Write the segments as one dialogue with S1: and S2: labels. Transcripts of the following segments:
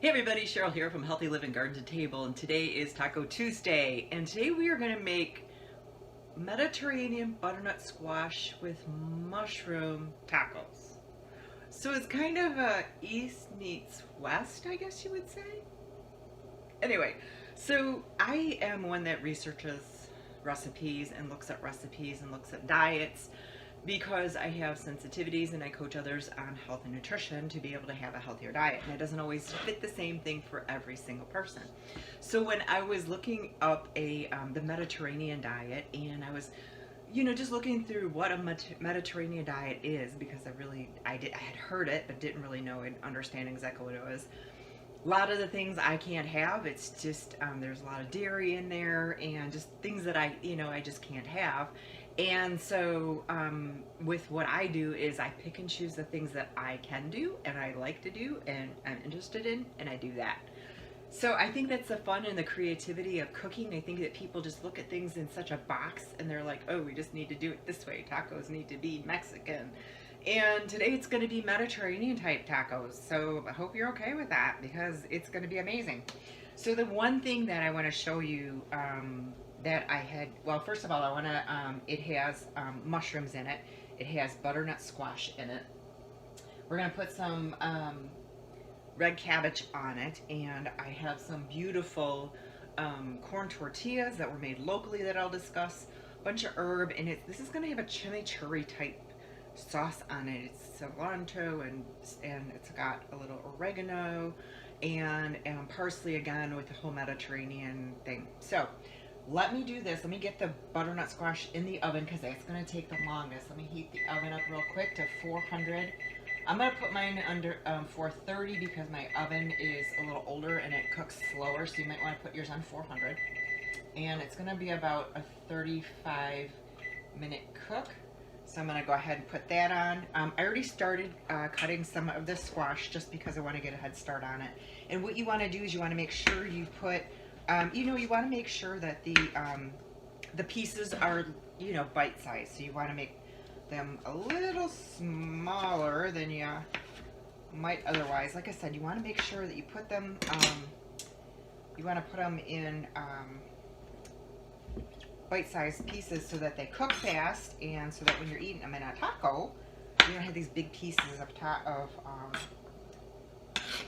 S1: Hey everybody, Cheryl here from Healthy Living Garden to Table, and today is Taco Tuesday, and today we are going to make Mediterranean butternut squash with mushroom tacos. So it's kind of a east meets west, I guess you would say. Anyway, so I am one that researches recipes and looks at diets, because I have sensitivities and I coach others on health and nutrition to be able to have a healthier diet. And it doesn't always fit the same thing for every single person. So when I was looking up the Mediterranean diet, and I was, just looking through what a Mediterranean diet is, because I had heard it, but didn't really know and understand exactly what it was. A lot of the things I can't have. It's just there's a lot of dairy in there and just things that I just can't have. And so with what I do is I pick and choose the things that I can do and I like to do and I'm interested in, and I do that. So I think that's the fun and the creativity of cooking. I think that people just look at things in such a box and they're like, oh, we just need to do it this way. Tacos need to be Mexican. And today it's going to be Mediterranean type tacos. So I hope you're okay with that, because it's going to be amazing. So the one thing that I want to show you that I had, well, first of all, I want to, it has mushrooms in it. It has butternut squash in it. We're going to put some red cabbage on it, and I have some beautiful corn tortillas that were made locally that I'll discuss. A bunch of herb, and this is going to have a chimichurri type sauce on it. It's cilantro and it's got a little oregano and parsley, again with the whole Mediterranean thing. So let me do this. Let me get the butternut squash in the oven, because that's going to take the longest. Let me heat the oven up real quick to 400. I'm going to put mine under 430 because my oven is a little older and it cooks slower, so you might want to put yours on 400. And it's going to be about a 35-minute cook. So I'm going to go ahead and put that on. I already started cutting some of this squash just because I want to get a head start on it. And what you want to do is you want to make sure you put, you want to make sure that the pieces are, bite-sized. So you want to make them a little smaller than you might otherwise. Like I said, you want to make sure that you put them, in bite-sized pieces so that they cook fast, and so that when you're eating them in a taco, you don't have these big pieces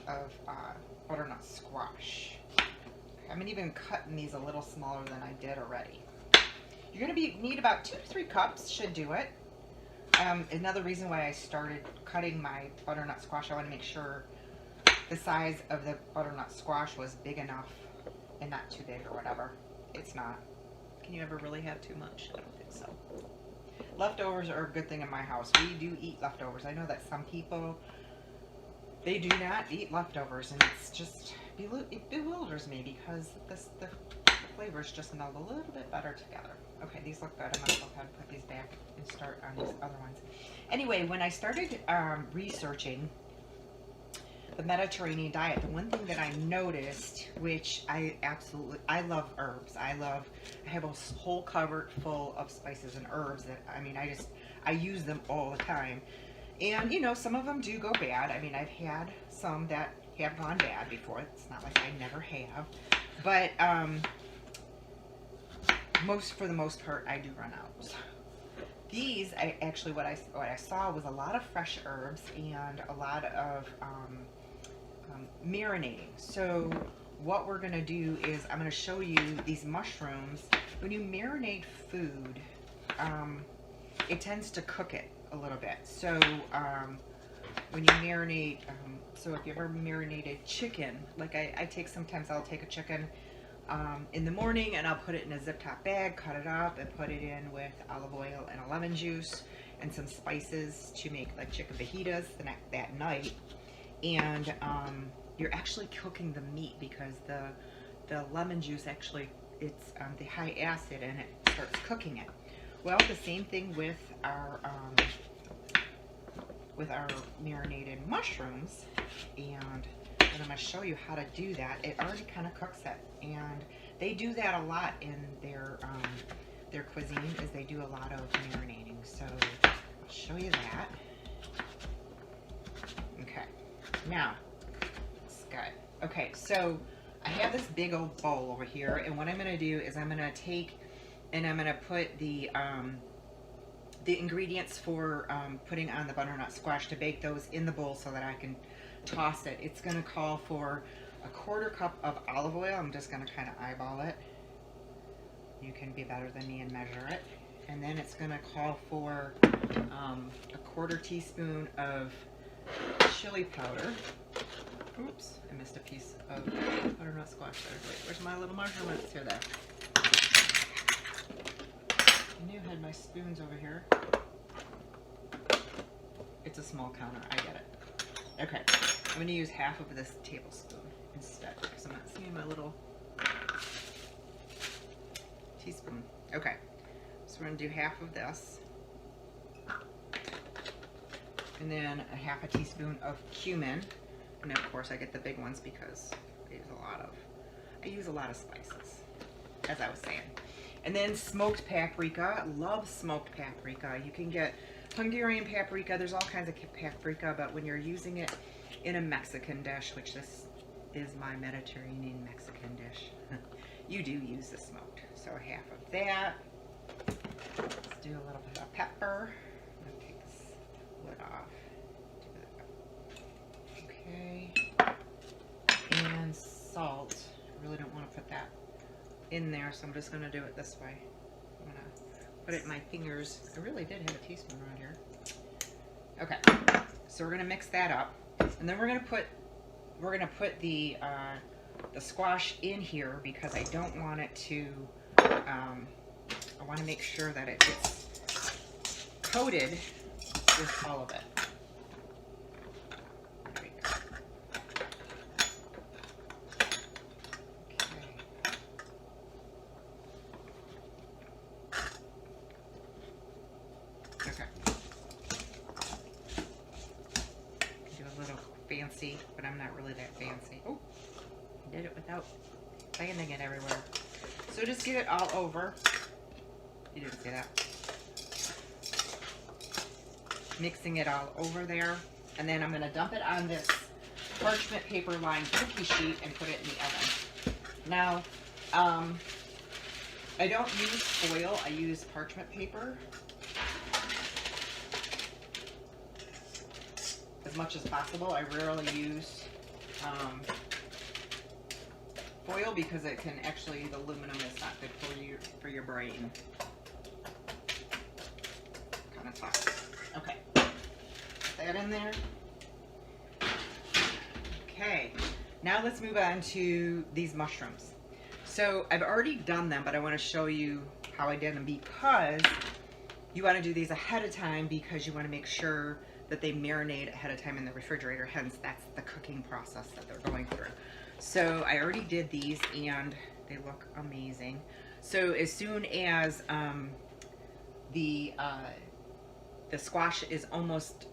S1: of butternut squash. I'm even cutting these a little smaller than I did already. You're going to need about 2 to 3 cups, should do it. Another reason why I started cutting my butternut squash, I want to make sure the size of the butternut squash was big enough and not too big or whatever. It's not. Can you ever really have too much? I don't think so. Leftovers are a good thing in my house. We do eat leftovers. I know that some people, they do not eat leftovers, and it's just, it bewilders me, because the flavors just meld a little bit better together. Okay, these look good. I'm going to go ahead and put these back and start on these other ones. Anyway, when I started researching the Mediterranean diet, the one thing that I noticed, which I love herbs. I have a whole cupboard full of spices and herbs that, I use them all the time. And, some of them do go bad. I've had some that have gone bad before. It's not like I never have. But, for the most part, I do run out. These, what I saw was a lot of fresh herbs and a lot of marinating. So what we're going to do is I'm going to show you these mushrooms. When you marinate food, it tends to cook it a little bit. So when you marinate, so if you ever marinated chicken, like sometimes I'll take a chicken in the morning and I'll put it in a zip top bag, cut it up, and put it in with olive oil and a lemon juice and some spices to make like chicken fajitas that night. And you're actually cooking the meat, because the lemon juice actually, it's the high acid, and it starts cooking it. Well, the same thing with our marinated mushrooms, and I'm going to show you how to do that. It already kind of cooks it, and they do that a lot in their cuisine, is they do a lot of marinating. So I'll show you that. Okay, now good. Okay, so I have this big old bowl over here, and what I'm going to do is I'm going to take and I'm going to put the ingredients for putting on the butternut squash to bake those in the bowl so that I can toss it. It's going to call for a 1/4 cup of olive oil. I'm just going to kind of eyeball it. You can be better than me and measure it. And then it's going to call for a 1/4 teaspoon of chili powder. Oops, I missed a piece of butternut squash there. Wait, where's my little measurements? Here, there. I knew I had my spoons over here. It's a small counter, I get it. Okay, I'm going to use half of this tablespoon instead because I'm not seeing my little teaspoon. Okay, so we're going to do half of this. And then a half a teaspoon of cumin. And of course I get the big ones because I use a lot of spices, as I was saying. And then smoked paprika. Love smoked paprika. You can get Hungarian paprika. There's all kinds of paprika, but when you're using it in a Mexican dish, which this is my Mediterranean Mexican dish, you do use the smoked. So half of that. Let's do a little bit of pepper. I'm gonna take this lid off. Okay. And salt. I really don't want to put that in there, so I'm just going to do it this way. I'm going to put it in my fingers. I really did have a teaspoon around here. Okay, so we're going to mix that up, and then we're going to put the squash in here because I don't want it to. I want to make sure that it gets coated with all of it. Fancy, but I'm not really that fancy. Oh, I did it without landing it everywhere. So just get it all over. You didn't see that. Mixing it all over there. And then I'm going to dump it on this parchment paper lined cookie sheet and put it in the oven. Now, I don't use foil. I use parchment paper. As much as possible. I rarely use foil because it can actually, the aluminum is not good for your brain. Kind of tough. Okay, put that in there. Okay, now let's move on to these mushrooms. So I've already done them, but I want to show you how I did them because you want to do these ahead of time because you want to make sure that they marinate ahead of time in the refrigerator. Hence, that's the cooking process that they're going through. So I already did these and they look amazing. So as soon as the squash is almost,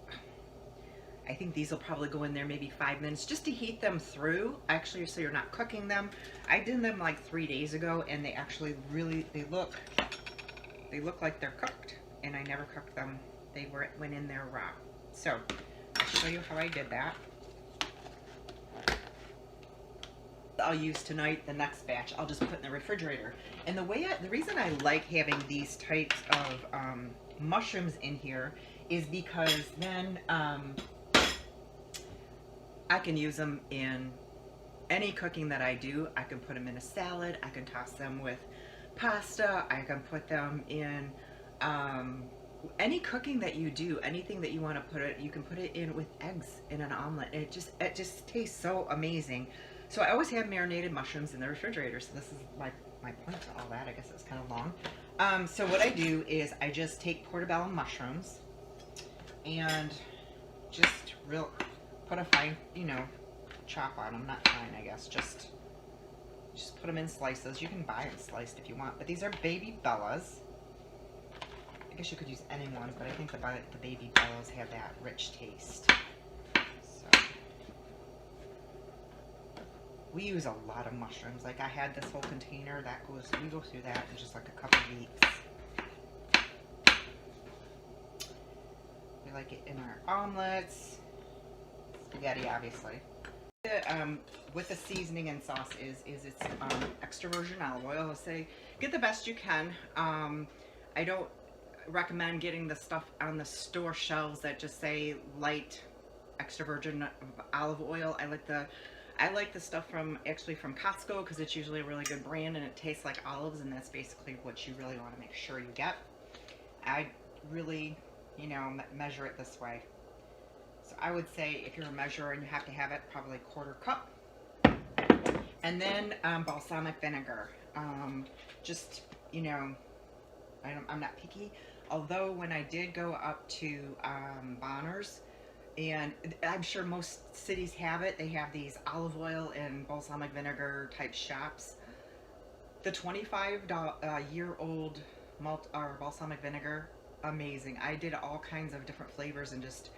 S1: I think these will probably go in there maybe 5 minutes just to heat them through. Actually, so you're not cooking them. I did them like 3 days ago and they actually really, they look like they're cooked, and I never cooked them. They went in there raw. So I'll show you how I did that. I'll use tonight, the next batch, I'll just put in the refrigerator. And the reason I like having these types of mushrooms in here is because then I can use them in any cooking that I do. I can put them in a salad. I can toss them with pasta. I can put them in any cooking that you do, anything that you want to put it, you can put it in with eggs in an omelet. And it just tastes so amazing. So I always have marinated mushrooms in the refrigerator. So this is like my point to all that. I guess it's kind of long. So what I do is I just take portobello mushrooms and just put a fine, chop on them. Not fine, I guess. Just put them in slices. You can buy them sliced if you want. But these are baby bellas. I guess you could use any ones, but I think the baby bellas have that rich taste. So we use a lot of mushrooms. Like I had this whole container we go through that in just like a couple weeks. We like it in our omelets, spaghetti, obviously. with the seasoning and sauce is it's extra virgin olive oil. I'll say get the best you can. I don't recommend getting the stuff on the store shelves that just say light extra virgin olive oil. I like the stuff from Costco because it's usually a really good brand and it tastes like olives, and that's basically what you really want to make sure you get. I really, you know, measure it this way. So I would say if you're a measurer and you have to have it, probably 1/4 cup. And then balsamic vinegar. Just, you know, I'm not picky. Although when I did go up to Bonner's, and I'm sure most cities have it, they have these olive oil and balsamic vinegar type shops. The 25-year-old balsamic vinegar, amazing. I did all kinds of different flavors and just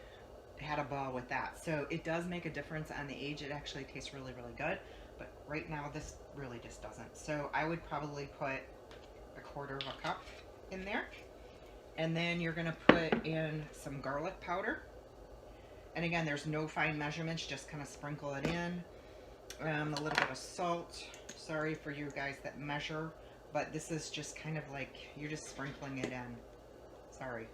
S1: had a ball with that. So it does make a difference on the age. It actually tastes really, really good. But right now, this really just doesn't. So I would probably put 1/4 cup in there. And then you're going to put in some garlic powder. And again, there's no fine measurements. Just kind of sprinkle it in. A little bit of salt. Sorry for you guys that measure. But this is just kind of like, you're just sprinkling it in. Sorry.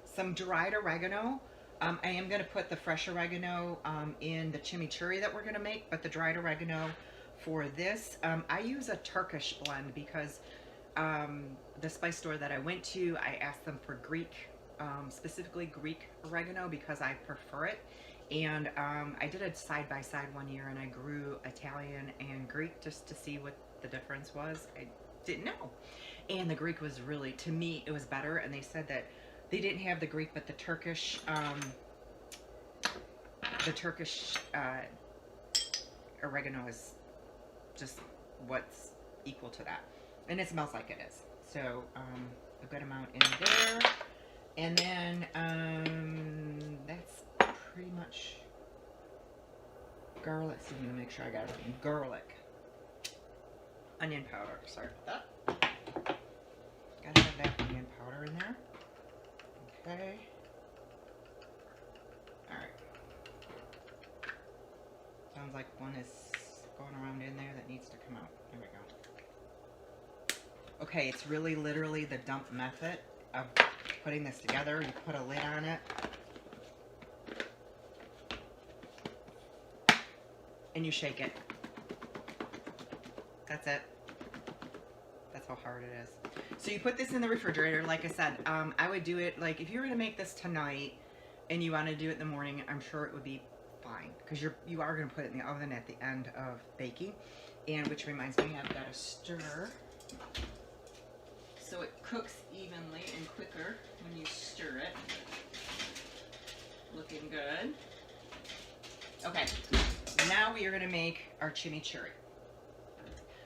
S1: Some dried oregano. I am going to put the fresh oregano in the chimichurri that we're going to make, but the dried oregano for this, I use a Turkish blend because the spice store that I went to, I asked them for Greek, specifically Greek oregano because I prefer it. And I did a side-by-side one year and I grew Italian and Greek just to see what the difference was. I didn't know. And the Greek was really, to me, it was better. And they said that they didn't have the Greek, but the Turkish oregano is just what's equal to that. And it smells like it is. So a good amount in there. And then that's pretty much garlic. So I'm going to make sure I got everything. Garlic. Onion powder. Sorry about that. Gotta have that onion powder in there. Okay. Alright. Sounds like one is going around in there that needs to come out. There we go. Okay, it's really literally the dump method of putting this together. You put a lid on it. And you shake it. That's it. That's how hard it is. So you put this in the refrigerator. Like I said, I would do it, like if you were to make this tonight and you want to do it in the morning, I'm sure it would be fine. Because you are going to put it in the oven at the end of baking. And which reminds me, I've got to stir. So it cooks evenly and quicker when you stir it. Looking good. Okay, now we are going to make our chimichurri.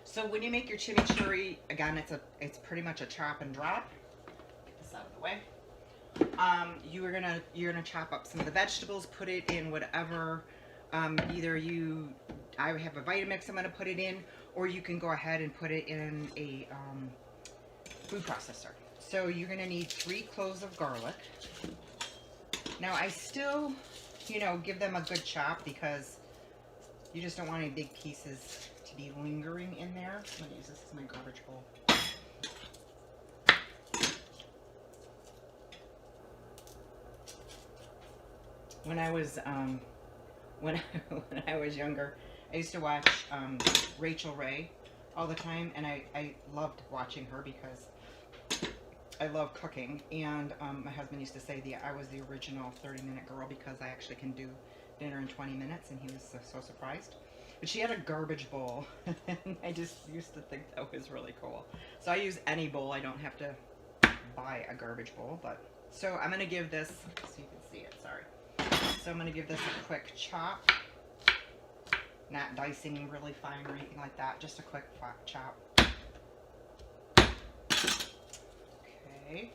S1: So when you make your chimichurri, again, it's pretty much a chop and drop. Get this out of the way. You're gonna chop up some of the vegetables, put it in whatever. I have a Vitamix I'm gonna put it in, or you can go ahead and put it in a food processor. So you're gonna need 3 cloves of garlic. Now I still, give them a good chop because you just don't want any big pieces to be lingering in there. I'm going to use this as my garbage bowl. When I was when I was younger, I used to watch Rachel Ray all the time, and I loved watching her because I love cooking. And my husband used to say I was the original 30-minute girl because I actually can do dinner in 20 minutes, and he was so surprised. But she had a garbage bowl, and I just used to think that was really cool. So I use any bowl. I don't have to buy a garbage bowl. So I'm going to give this, so you can see it, sorry. So I'm going to give this a quick chop. Not dicing really fine or anything like that. Just a quick chop. Okay.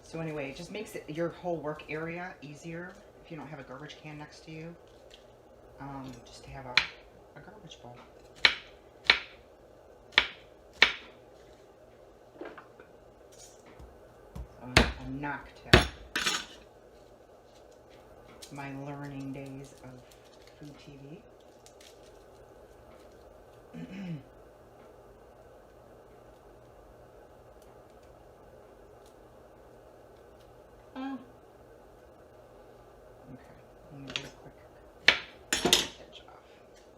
S1: So anyway, it just makes your whole work area easier if you don't have a garbage can next to you. Just to have a garbage bowl. So a knock tip. my learning days of food TV. Oh. Okay, let me do a quick edge off.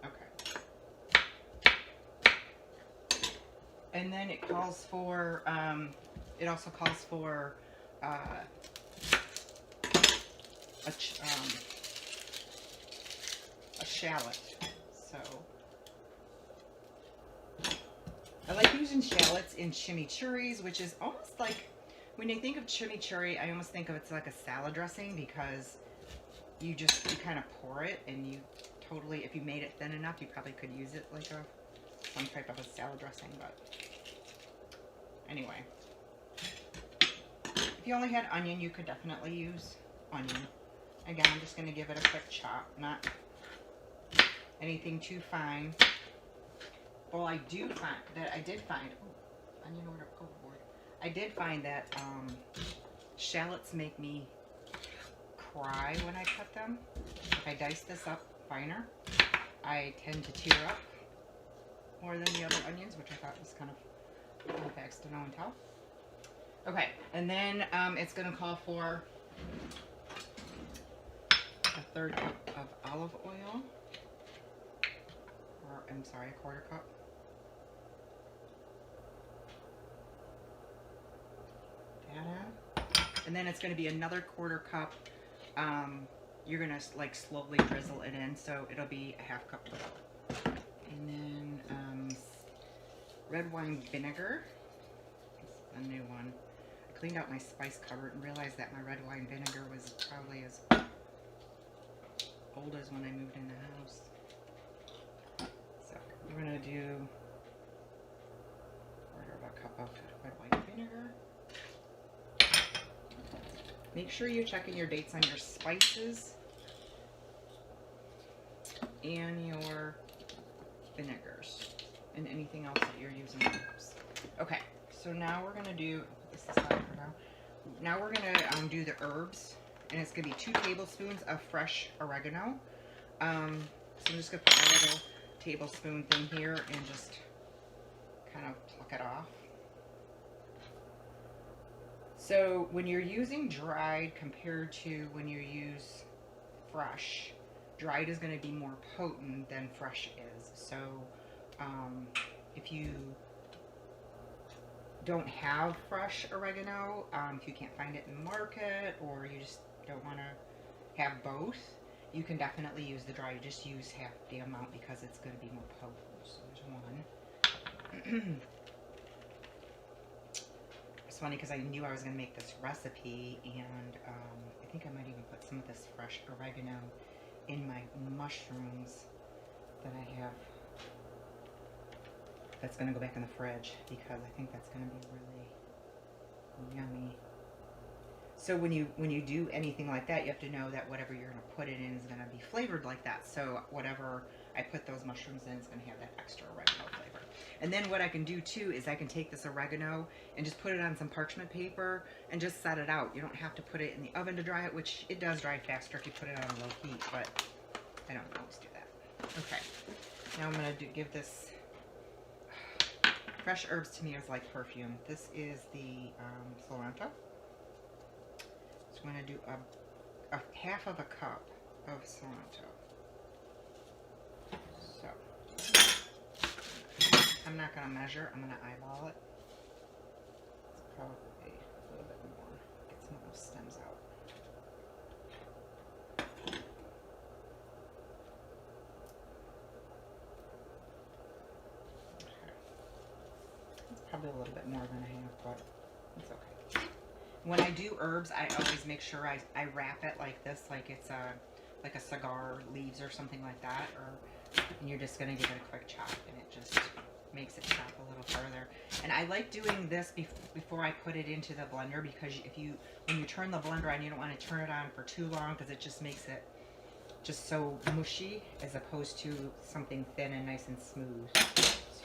S1: Okay. And then it calls for, it also calls for a shallot. So I like using shallots in chimichurris, which is almost like, when you think of chimichurri, I almost think of it's like a salad dressing, because you kind of pour it, and you totally, if you made it thin enough, you probably could use it like some type of a salad dressing. But anyway, if you only had onion, you could definitely use onion. Again, I'm just going to give it a quick chop, not anything too fine. Well, I did find, oh, onion order overboard. I did find that shallots make me cry when I cut them. If I dice this up finer, I tend to tear up more than the other onions, which I thought was kind of fun facts to know and tell. Okay, and then it's going to call for a 1/3 cup of olive oil, or I'm sorry, a 1/4 cup. And then it's going to be another 1/4 cup. You're going to like slowly drizzle it in, so it'll be a 1/2 cup total. And then red wine vinegar. This is a new one. I cleaned out my spice cupboard and realized that my red wine vinegar was probably as old as when I moved in the house. So we're going to do 1/4 cup of red wine vinegar. Make sure you're checking your dates on your spices and your vinegars and anything else that you're using. Okay, so now we're going to do, put this aside for now. Now we're going to do the herbs, and it's going to be 2 tablespoons of fresh oregano. So I'm just going to put my little tablespoon thing here and just kind of pluck it off. So when you're using dried compared to when you use fresh, dried is going to be more potent than fresh is. So if you don't have fresh oregano, if you can't find it in the market, or you just don't want to have both, you can definitely use the dry. You just use half the amount because it's going to be more potent. So there's one. It's funny because I knew I was going to make this recipe, and I think I might even put some of this fresh oregano in my mushrooms that I have. That's going to go back in the fridge because I think that's going to be really yummy. So when you do anything like that, you have to know that whatever you're going to put it in is going to be flavored like that. So whatever I put those mushrooms in is going to have that extra oregano flavor. And then what I can do too is I can take this oregano and just put it on some parchment paper and just set it out. You don't have to put it in the oven to dry it, which it does dry faster if you put it on low heat, but I don't always do that. Okay, now I'm going to give this, fresh herbs to me is like perfume. This is the cilantro. So I'm going to do a 1/2 of a cup of cilantro. So I'm not going to measure, I'm going to eyeball it. It's probably a little bit more. Get some of those stems out. Okay. It's probably a little bit more than I have, but it's okay. When I do herbs, I always make sure I wrap it like this, like it's like a cigar leaves or something like that, and you're just going to give it a quick chop, and it just makes it chop a little further. And I like doing this before I put it into the blender, because when you turn the blender on, you don't want to turn it on for too long, because it just makes it just so mushy as opposed to something thin and nice and smooth. So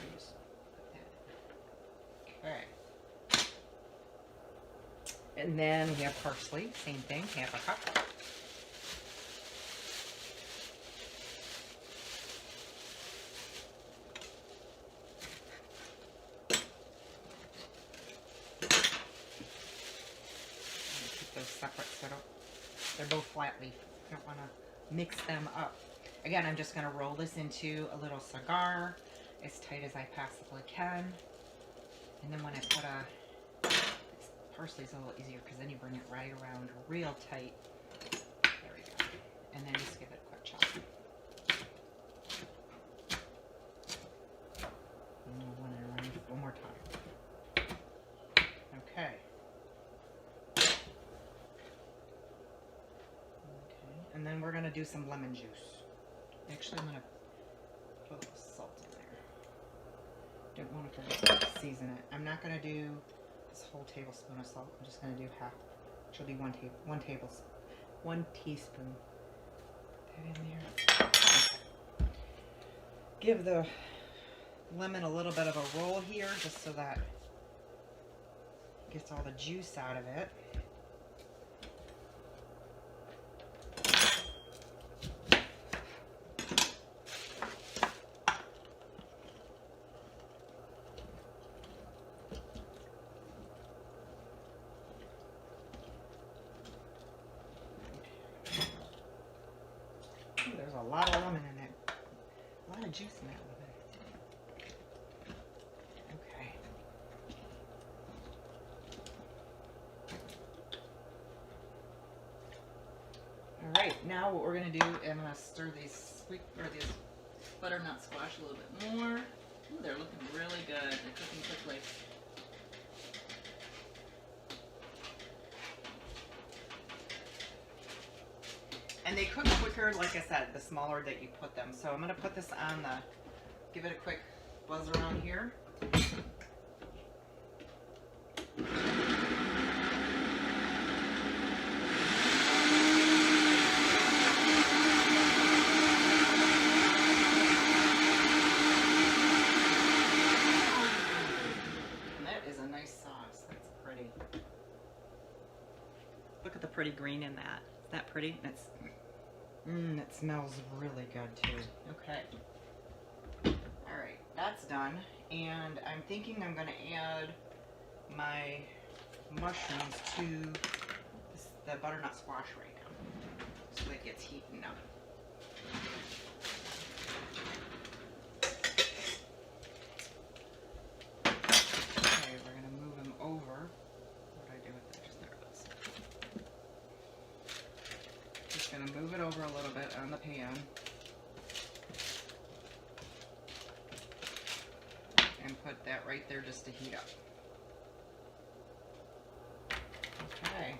S1: you just put that in. Okay. And then we have parsley, same thing, 1/2 cup. separate so they're both flat leaf. I don't want to mix them up. Again, I'm just going to roll this into a little cigar as tight as I possibly can. And then when I put parsley's a little easier because then you bring it right around real tight. There we go. And then just give it a quick chop. And we'll run it around one more time. Okay. And then we're going to do some lemon juice. Actually, I'm going to put a little salt in there. Don't want to forget to season it. I'm not going to do this whole tablespoon of salt. I'm just going to do half. Which will be one teaspoon. Put that in there. Okay. Give the lemon a little bit of a roll here, just so that it gets all the juice out of it. There's a lot of lemon in it. A lot of juice in that lemon. Okay. Alright, now what we're going to do, I'm going to stir these butternut squash a little bit more. Ooh, they're looking really good. They're cooking quickly. And they cook quicker, like I said, the smaller that you put them. So I'm going to put this on give it a quick buzz around here. And that is a nice sauce. That's pretty. Look at the pretty green in that. Isn't that pretty? It's it smells really good too. Okay. Alright, that's done. And I'm thinking I'm going to add my mushrooms to the butternut squash right now. So it gets heating up. Okay, we're going to move them over. What did I do with that? Just there it is. Just going to move it over a little bit on the pan. And put that right there just to heat up. Okay.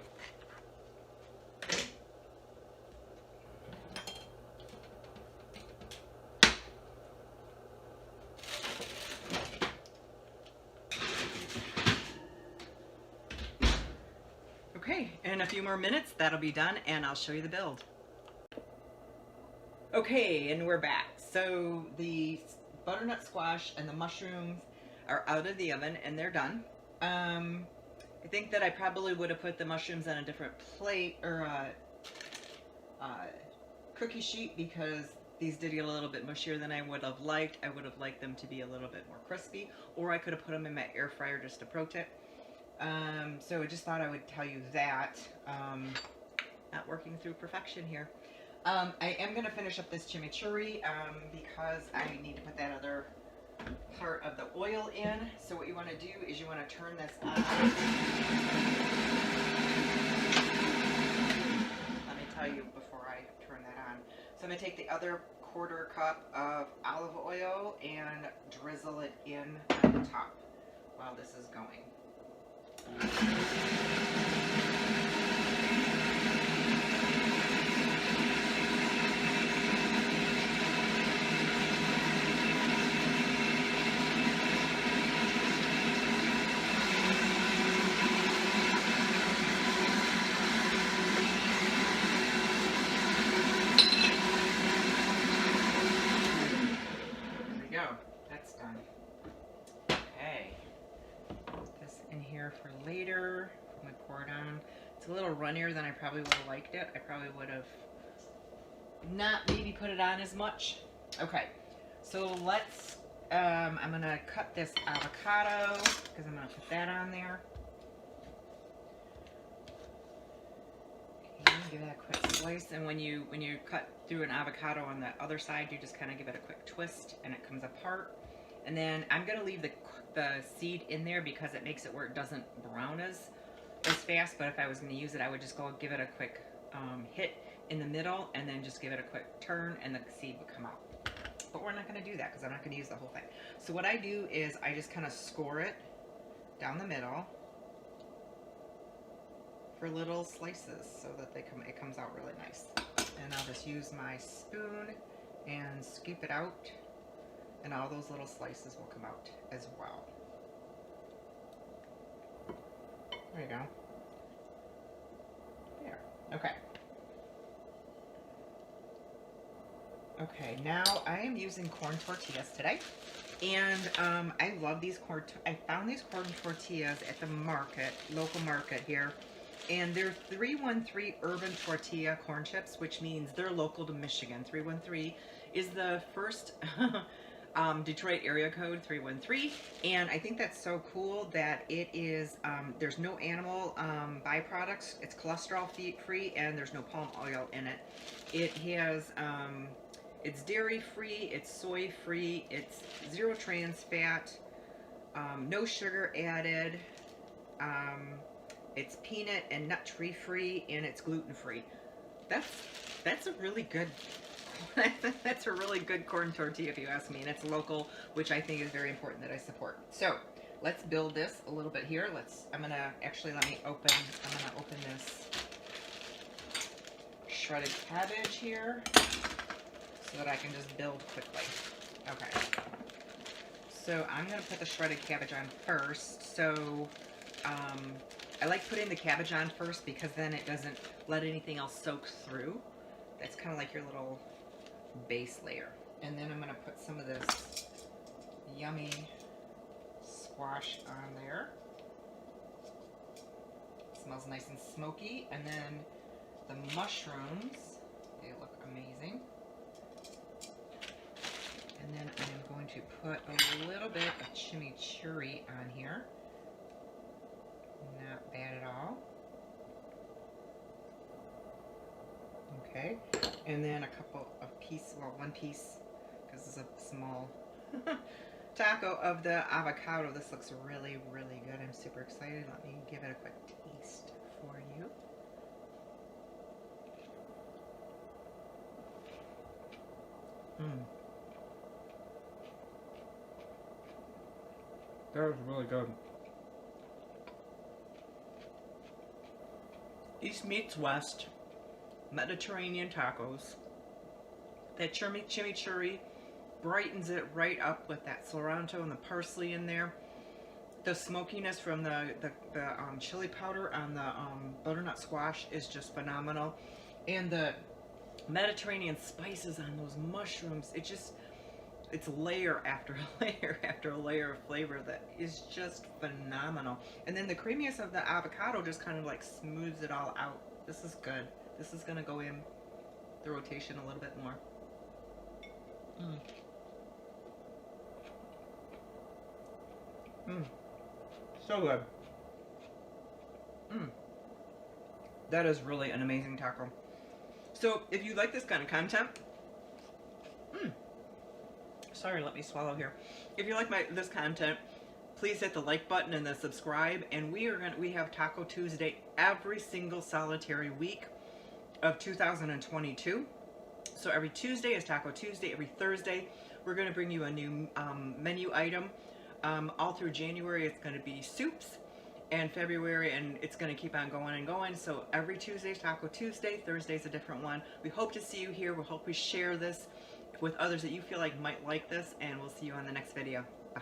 S1: Okay, in a few more minutes, that'll be done, and I'll show you the build. Okay, and we're back. So the butternut squash and the mushrooms are out of the oven, and they're done. I think that I probably would have put the mushrooms on a different plate or cookie sheet because these did get a little bit mushier than I would have liked. I would have liked them to be a little bit more crispy, or I could have put them in my air fryer just to pro tip. So I just thought I would tell you that. Not working through perfection here. I am going to finish up this chimichurri because I need to put that other part of the oil in. So what you want to do is you want to turn this on. Let me tell you before I turn that on. So I'm going to take the other quarter cup of olive oil and drizzle it in on the top while this is going. For later, I'm going to pour it on. It's a little runnier than I probably would have liked it. I probably would have not maybe put it on as much. Okay, so let's, I'm going to cut this avocado because I'm going to put that on there. Give that a quick slice, and when you cut through an avocado on the other side, you just kind of give it a quick twist, and it comes apart. And then I'm gonna leave the seed in there because it makes it where it doesn't brown as fast. But if I was gonna use it, I would just go give it a quick hit in the middle, and then just give it a quick turn, and the seed would come out. But we're not gonna do that because I'm not gonna use the whole thing. So what I do is I just kind of score it down the middle for little slices so that it comes out really nice. And I'll just use my spoon and scoop it out, and all those little slices will come out as well. There you go. There. Okay. Okay, now I am using corn tortillas today. And I love these I found these corn tortillas at the market, local market here. And they're 313 urban tortilla corn chips, which means they're local to Michigan. 313 is the first Detroit area code, 313. And I think that's so cool that it is, there's no animal byproducts. It's cholesterol free, and there's no palm oil in it. It has, it's dairy free, it's soy free, it's zero trans fat, no sugar added. It's peanut and nut tree free, and it's gluten free. That's a really good that's a really good corn tortilla if you ask me, and it's local, which I think is very important that I support. So let's build this a little bit here. I'm gonna open this shredded cabbage here so that I can just build quickly. Okay. So I'm gonna put the shredded cabbage on first. So I like putting the cabbage on first because then it doesn't let anything else soak through. That's kind of like your little base layer. And then I'm going to put some of this yummy squash on there. It smells nice and smoky. And then the mushrooms, they look amazing. And then I'm going to put a little bit of chimichurri on here. Not bad at all. Okay, and then a couple of one piece, because it's a small taco of the avocado. This looks really, really good. I'm super excited. Let me give it a quick taste for you. That was really good. East meets West, Mediterranean tacos. That chimichurri brightens it right up with that cilantro and the parsley in there. The smokiness from the chili powder on the butternut squash is just phenomenal. And the Mediterranean spices on those mushrooms, it's layer after layer after layer of flavor that is just phenomenal. And then the creaminess of the avocado just kind of like smooths it all out. This is good. This is gonna go in the rotation a little bit more. So good. That is really an amazing taco. So if you like this kind of content, sorry, let me swallow here. If you like this content, please hit the like button and the subscribe. And we have Taco Tuesday every single solitary week of 2022. So every Tuesday is Taco Tuesday. Every Thursday, we're going to bring you a new menu item. All through January, it's going to be soups, and February, and it's going to keep on going and going. So every Tuesday is Taco Tuesday. Thursday's a different one. We hope to see you here. We hope we share this with others that you feel like might like this, and we'll see you on the next video. Bye.